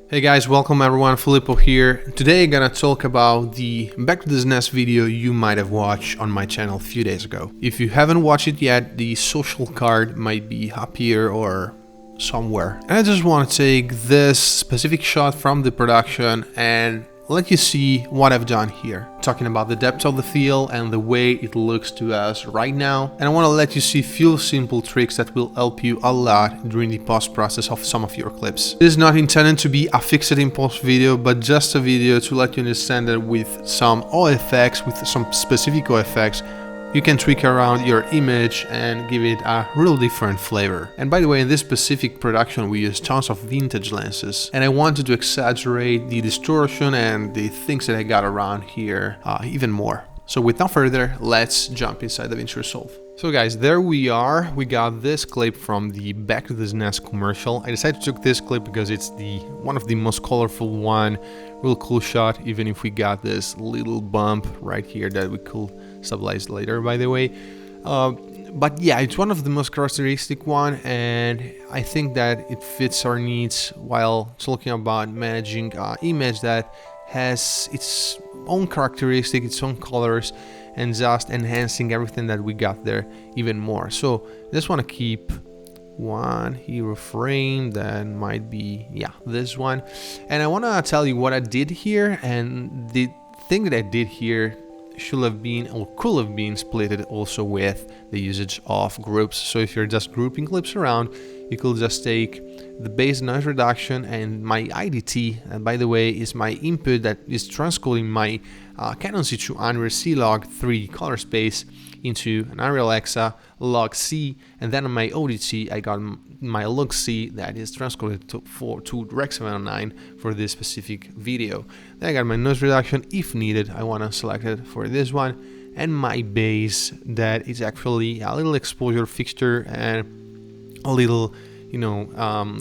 Hey guys, welcome everyone, 𝗍𝗶𝗿𝗲 here. Today I'm gonna talk about the Back to the SNES video you might have watched on my channel a few days ago. If you haven't watched it yet, the social card might be up here or somewhere. And I just want to take this specific shot from the production and let you see what I've done here. Talking about the depth of the field and the way it looks to us right now. And I want to let you see few simple tricks that will help you a lot during the post-process of some of your clips. This is not intended to be a fix it in post video, but just a video to let you understand that with some OFX, with some specific OFX, you can tweak around your image and give it a real different flavor. And by the way, in this specific production we use tons of vintage lenses, and I wanted to exaggerate the distortion and the things that I got around here even more. So without further, let's jump inside Davinci Resolve. So guys, there we are. We got this clip from the Back to the SNES commercial. I decided to take this clip because it's one of the most colorful one. Real cool shot, even if we got this little bump right here that we could stabilize later, by the way. But yeah, it's one of the most characteristic one, and I think that it fits our needs while talking about managing image that has its own characteristic, its own colors, and just enhancing everything that we got there even more. So I just want to keep one hero frame that might be, yeah, this one. And I want to tell you what I did here, and the thing that I did here should have been or could have been splitted also with the usage of groups. So if you're just grouping clips around, you could just take the base noise reduction and my IDT, and by the way is my input that is transcoding my Canon C2 Unreal C log 3D color space into an Unreal Alexa log C, and then on my ODT I got my log C that is transcoded to Rec 709 for this specific video. Then I got my noise reduction if needed, I want to select it for this one, and my base that is actually a little exposure fixture and a little, you know,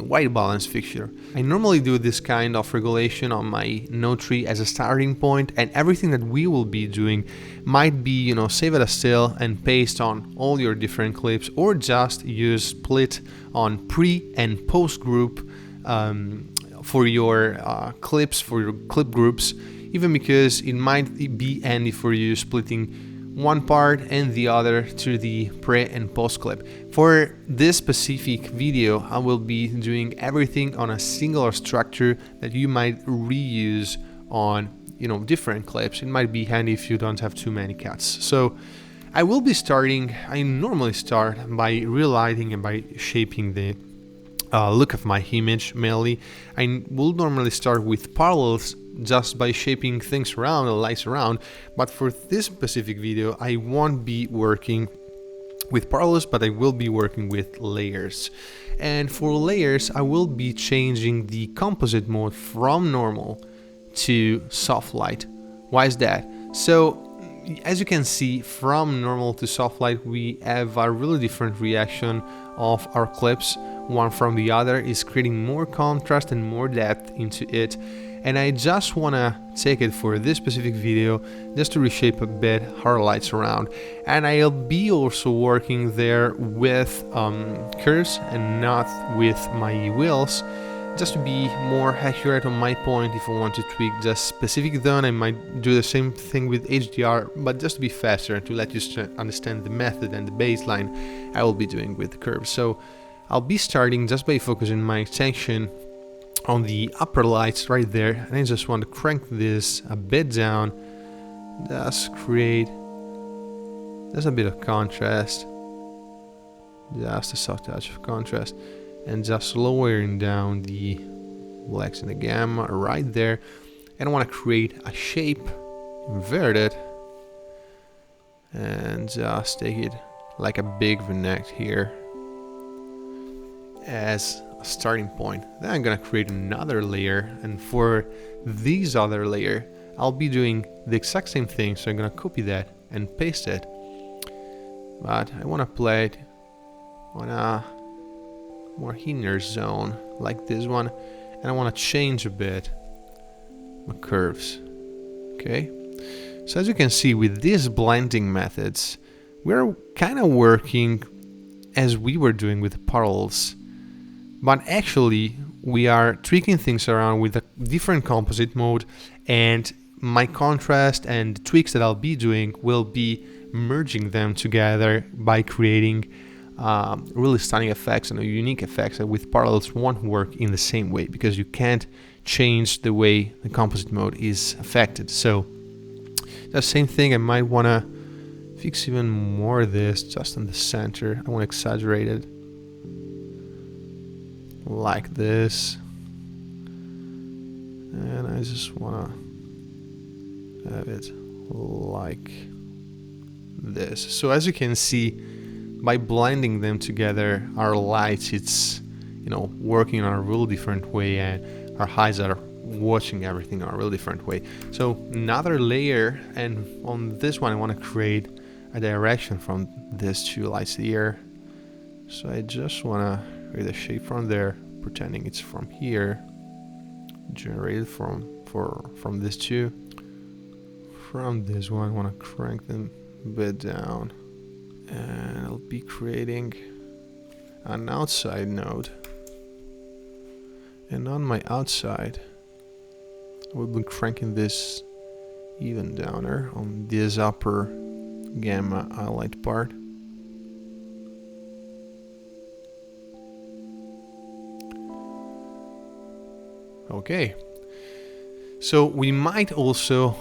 white balance fixture. I normally do this kind of regulation on my node tree as a starting point, and everything that we will be doing might be, you know, save it as still and paste on all your different clips, or just use split on pre and post group for your clips, for your clip groups, even because it might be handy for you splitting one part and the other to the pre and post clip. For this specific video, I will be doing everything on a singular structure that you might reuse on, you know, different clips. It might be handy if you don't have too many cuts. So I will be starting, I normally start by relighting and by shaping the look of my image mainly. I will normally start with parallels just by shaping things around, the lights around, but for this specific video I won't be working with parallels, but I will be working with layers. And for layers I will be changing the composite mode from normal to soft light. Why is that? So as you can see, from normal to soft light we have a really different reaction of our clips. One from the other is creating more contrast and more depth into it, and I just want to take it for this specific video just to reshape a bit our lights around. And I'll be also working there with curves and not with my wheels, just to be more accurate on my point. If I want to tweak just specific zone, I might do the same thing with HDR, but just to be faster and to let you understand the method and the baseline, I will be doing with the curves. So I'll be starting just by focusing my attention on the upper lights right there, and I just want to crank this a bit down, just create just a bit of contrast, just a soft touch of contrast, and just lowering down the blacks and the gamma right there. And I want to create a shape, invert it, and just take it like a big V-neck here as a starting point. Then I'm gonna create another layer, and for this other layer I'll be doing the exact same thing. So I'm gonna copy that and paste it, but I want to play it on a more inner zone like this one, and I want to change a bit my curves. Okay, so as you can see with these blending methods we're kind of working as we were doing with parallels, but actually we are tweaking things around with a different composite mode, and my contrast and the tweaks that I'll be doing will be merging them together by creating really stunning effects and unique effects that with parallels won't work in the same way, because you can't change the way the composite mode is affected. So that same thing, I might want to fix even more of this just in the center. I want to exaggerate it like this, and I just want to have it like this. So as you can see, by blending them together, our lights, it's, you know, working in a real different way, and our eyes are watching everything in a real different way. So another layer, and on this one I want to create a direction from these two lights here. So I just want to create a shape from there, pretending it's from here, generated from these two. From this one I want to crank them a bit down, and I'll be creating an outside node, and on my outside I will be cranking this even downer on this upper gamma highlight part. Okay, so we might also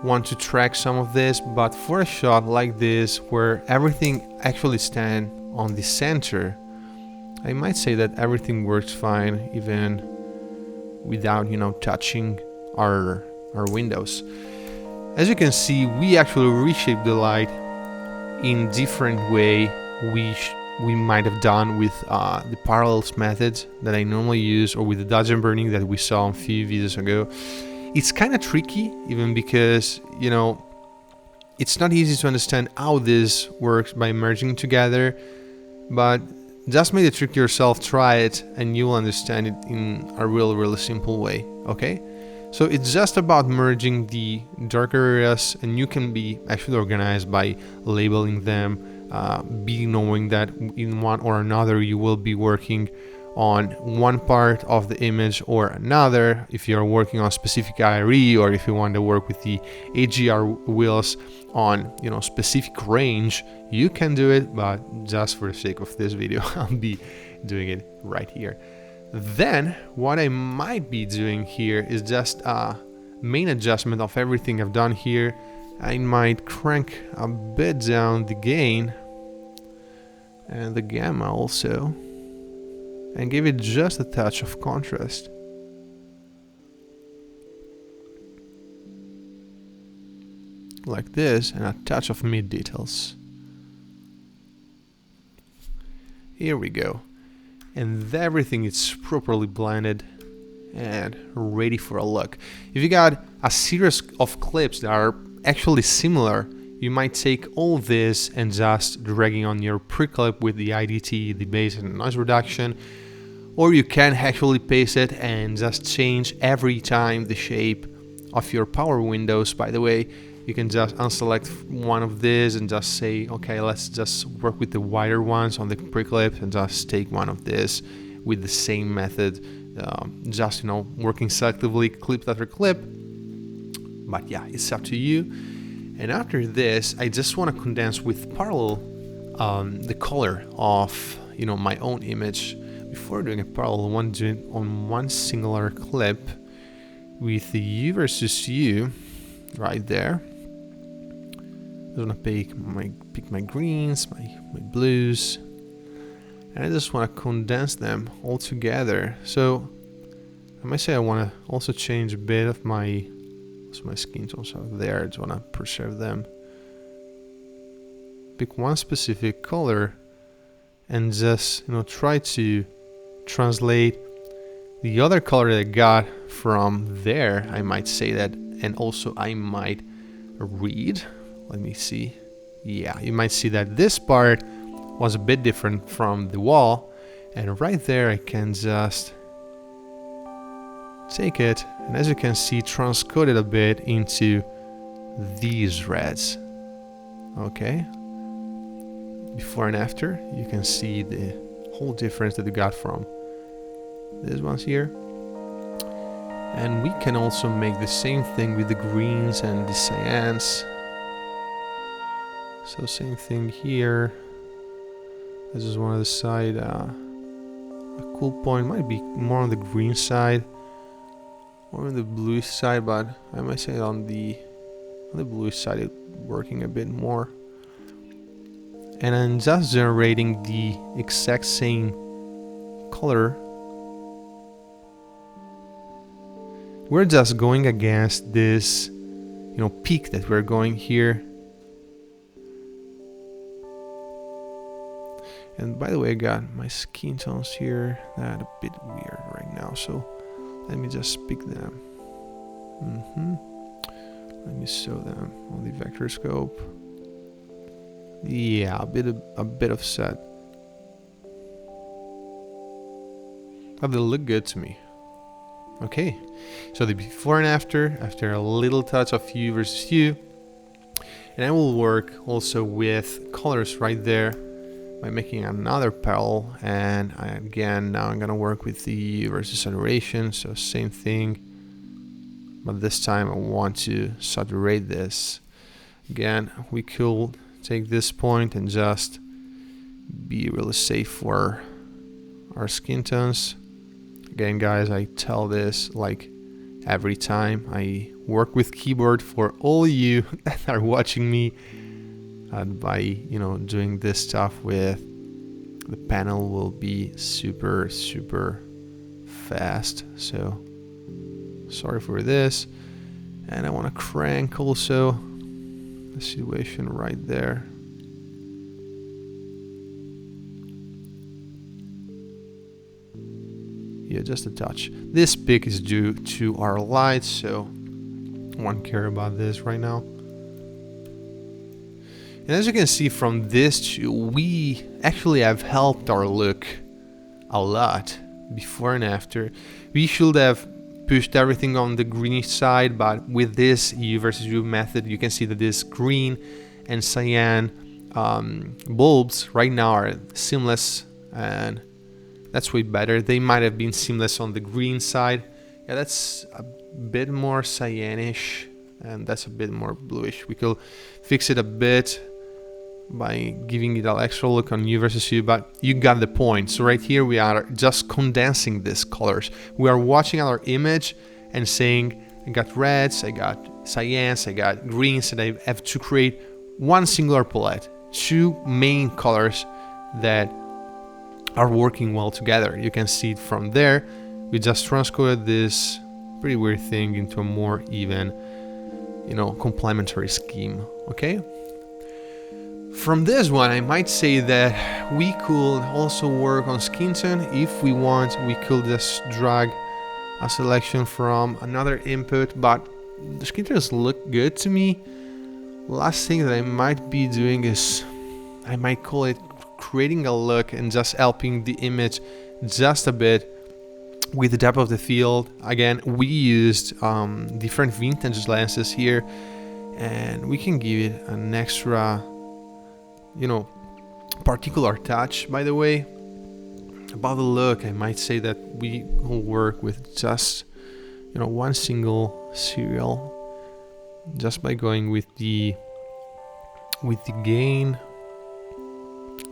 want to track some of this, but for a shot like this where everything actually stands on the center, I might say that everything works fine even without, you know, touching our windows. As you can see, we actually reshape the light in different way we might have done with the parallels method that I normally use, or with the dodge and burning that we saw a few videos ago. It's kind of tricky, even because, you know, it's not easy to understand how this works by merging together, but just make the trick yourself, try it, and you will understand it in a really simple way, okay? So it's just about merging the darker areas, and you can be actually organized by labeling them, be knowing that in one or another you will be working on one part of the image or another. If you're working on specific IRE, or if you want to work with the AGR wheels on, you know, specific range, you can do it, but just for the sake of this video I'll be doing it right here. Then what I might be doing here is just a main adjustment of everything I've done here. I might crank a bit down the gain and the gamma also, and give it just a touch of contrast. Like this, and a touch of mid details. Here we go. And everything is properly blended and ready for a look. If you got a series of clips that are actually similar, you might take all this and just dragging on your pre-clip with the IDT, the bass and noise reduction, or you can actually paste it and just change every time the shape of your power windows. By the way, you can just unselect one of these and just say, okay, let's just work with the wider ones on the pre-clip, and just take one of this with the same method, just, you know, working selectively clip after clip. But yeah, it's up to you. And after this, I just want to condense with parallel the color of, you know, my own image. Before doing a parallel, I want to do it on one singular clip with the U versus U right there. I want to pick my greens, my blues, and I just want to condense them all together. So I might say I want to also change a bit of my skin tones out there. I just want to preserve them. Pick one specific color and just, you know, try to translate the other color that I got from there. I might say that, and also I might read. Let me see. Yeah, you might see that this part was a bit different from the wall, and right there I can just take it, and as you can see, transcode it a bit into these reds. Okay, before and after, you can see the whole difference that you got from these ones here. And we can also make the same thing with the greens and the cyans. So same thing here. This is one of the side. A cool point might be more on the green side or on the blue side, but I might say on the blue side it's working a bit more. And I'm just generating the exact same color. We're just going against this, peak that we're going here. And by the way, I got my skin tones here that are a bit weird right now, so let me just pick them. Let me show them on the vector scope. Yeah, a bit of set. But they look good to me. Okay, so the before and after a little touch of hue versus hue. And I will work also with colors right there by making another petal. And again, now I'm gonna work with the hue versus saturation, so same thing. But this time I want to saturate this. Again, we could take this point and just be really safe for our skin tones. Again, guys, I tell this like every time I work with keyboard for all you that are watching me. By doing this stuff with the panel will be super fast. So sorry for this. And I want to crank also the situation right there. Yeah, just a touch. This peak is due to our light, so I won't care about this right now. And as you can see from this, we actually have helped our look a lot before and after. We should have pushed everything on the greenish side, but with this hue versus hue method, you can see that this green and cyan bulbs right now are seamless, and that's way better. They might have been seamless on the green side. Yeah, that's a bit more cyanish, and that's a bit more bluish. We could fix it a bit by giving it an extra look on hue versus hue, but you got the point. So right here we are just condensing these colors. We are watching our image and saying, I got reds, I got cyans, I got greens, and I have to create one singular palette, two main colors that are working well together. You can see it from there. We just transcoded this pretty weird thing into a more even, complementary scheme. Okay. From this one, I might say that we could also work on skin tone. If we want, we could just drag a selection from another input, but the skin tones look good to me. Last thing that I might be doing is, I might call it creating a look and just helping the image just a bit with the depth of the field. Again, we used different vintage lenses here, and we can give it an extra particular touch. By the way, about the look, I might say that we will work with just one single serial, just by going with the gain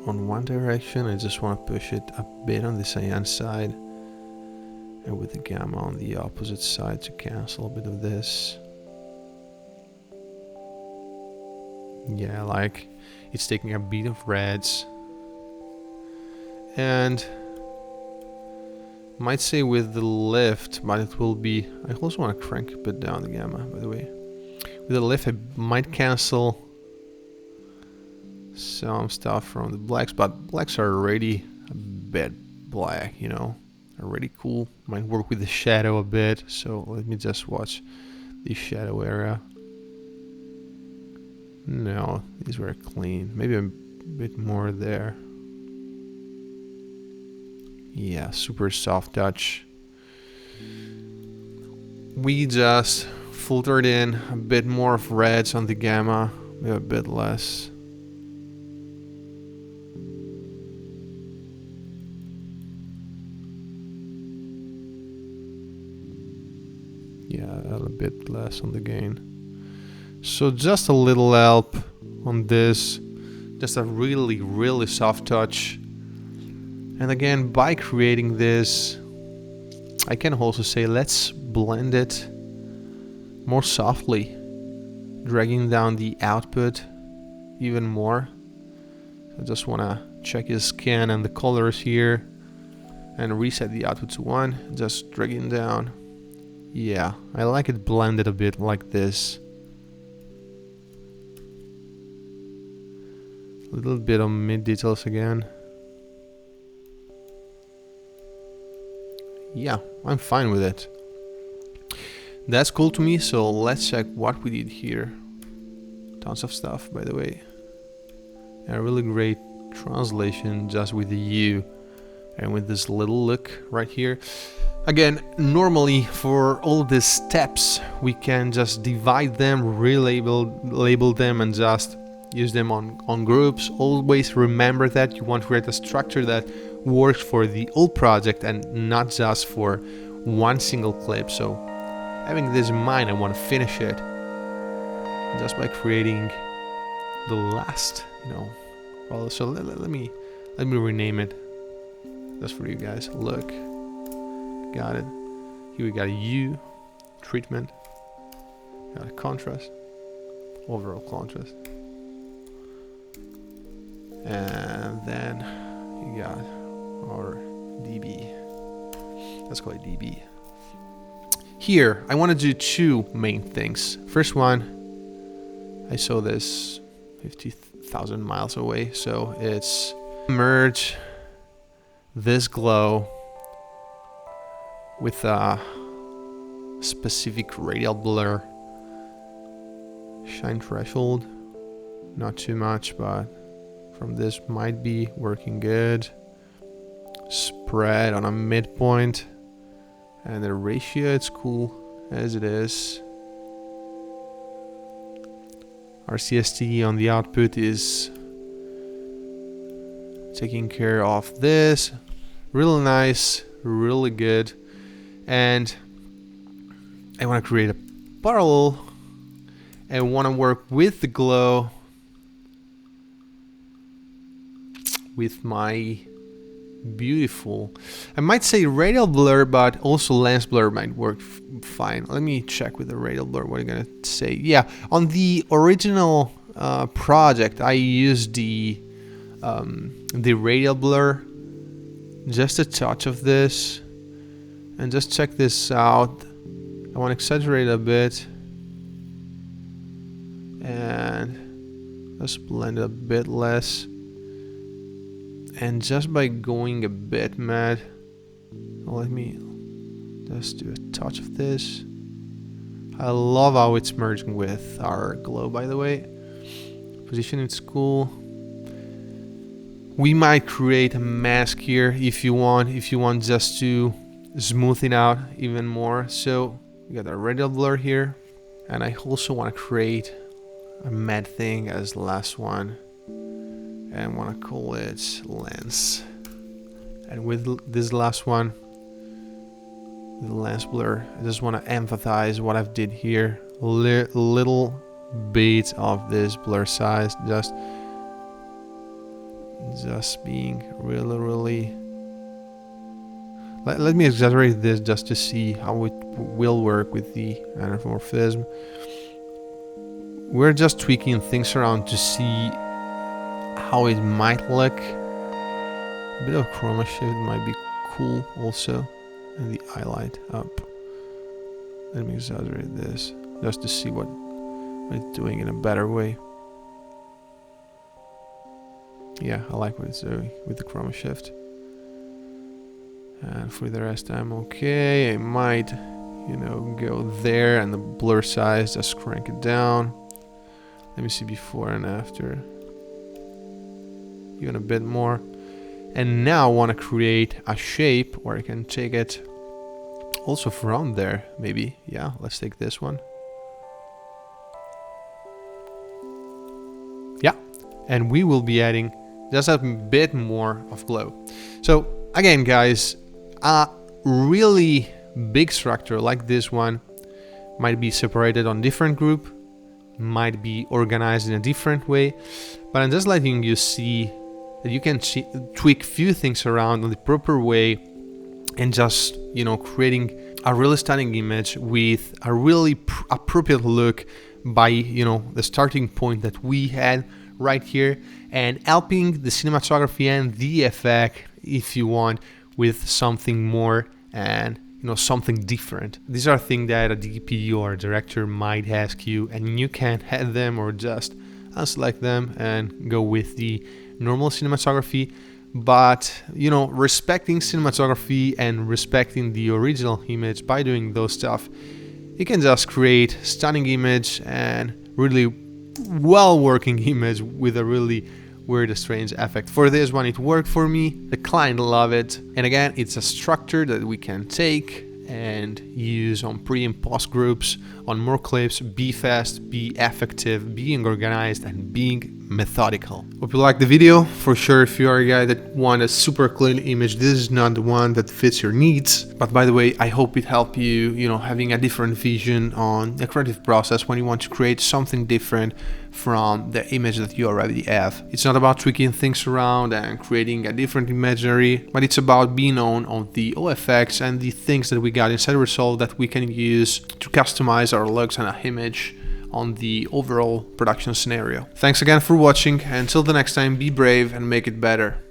on one direction. I just want to push it a bit on the cyan side, and with the gamma on the opposite side to cancel a bit of this. Yeah, like it's taking a beat of reds, and might say with the lift, but it will be, I also want to crank a bit down the gamma, by the way. With the lift, I might cancel some stuff from the blacks, but blacks are already a bit black, already cool. Might work with the shadow a bit, so let me just watch the shadow area. No, these were clean. Maybe a bit more there. Yeah, super soft touch. We just filtered in a bit more of reds on the gamma, maybe a bit less. Yeah, a bit less on the gain. So just a little help on this, just a really soft touch. And again, by creating this, I can also say let's blend it more softly, dragging down the output even more. I just want to check his skin and the colors here and reset the output to 1, just dragging down. Yeah, I like it blended a bit like this. A little bit of mid details again. Yeah, I'm fine with it. That's cool to me, so let's check what we did here. Tons of stuff, by the way. A really great translation just with the U and with this little look right here. Again, normally for all these steps, we can just divide them, label them, and just use them on groups. Always remember that you want to create a structure that works for the whole project and not just for one single clip. So having this in mind, I want to finish it just by creating the last, well, so let me rename it just for you guys. Look, got it. Here we got a U treatment, got a contrast, overall contrast, and then you got our dB. Let's call it dB. Here, I want to do 2 main things. First one, I saw this 50,000 miles away, so it's merge this glow with a specific radial blur. Shine threshold, not too much, but from this might be working good. Spread on a midpoint, and the ratio, it's cool as it is. Our CST on the output is taking care of this. Really nice, really good. And I want to create a parallel. I want to work with the glow with my beautiful, I might say radial blur, but also lens blur might work fine. Let me check with the radial blur what I'm gonna say. Yeah, on the original project I used the radial blur, just a touch of this, and just check this out. I want to exaggerate a bit and just blend it a bit less. And just by going a bit mad, let me just do a touch of this. I love how it's merging with our glow, by the way. Position, it's cool. We might create a mask here if you want just to smooth it out even more. So we got our radial blur here, and I also want to create a matte thing as the last one. And want to call it lens. And with this last one, the lens blur, I just want to emphasize what I've did here. Little bit of this blur size, just being really. Let me exaggerate this just to see how it will work with the anamorphism. We're just tweaking things around to see how it might look. A bit of chroma shift might be cool also, and the highlight up. Let me exaggerate this just to see what it's doing in a better way. Yeah, I like what it's doing with the chroma shift. And for the rest, I'm okay. I might, go there, and the blur size, just crank it down. Let me see before and after. Even a bit more. And now I want to create a shape where I can take it also from there, maybe. Yeah, let's take this one. Yeah, and we will be adding just a bit more of glow. So again, guys, a really big structure like this one might be separated on different group, might be organized in a different way, but I'm just letting you see that you can tweak few things around in the proper way and just, creating a really stunning image with a really appropriate look by, the starting point that we had right here, and helping the cinematography and the effect, if you want, with something more and something different. These are things that a DP or a director might ask you, and you can add them or just unselect them and go with the normal cinematography. But respecting cinematography and respecting the original image by doing those stuff, you can just create stunning image and really well working image with a really weird, strange effect. For this one, it worked for me. The client loved it. And again, it's a structure that we can take and use on pre and post groups, on more clips, be fast, be effective, being organized, and being methodical. Hope you liked the video. For sure, if you are a guy that wants a super clean image, this is not the one that fits your needs. But by the way, I hope it helped you, having a different vision on the creative process when you want to create something different from the image that you already have. It's not about tweaking things around and creating a different imagery, but it's about being on the OFX and the things that we got inside Resolve that we can use to customize our looks and our image on the overall production scenario. Thanks again for watching. Until the next time, be brave and make it better.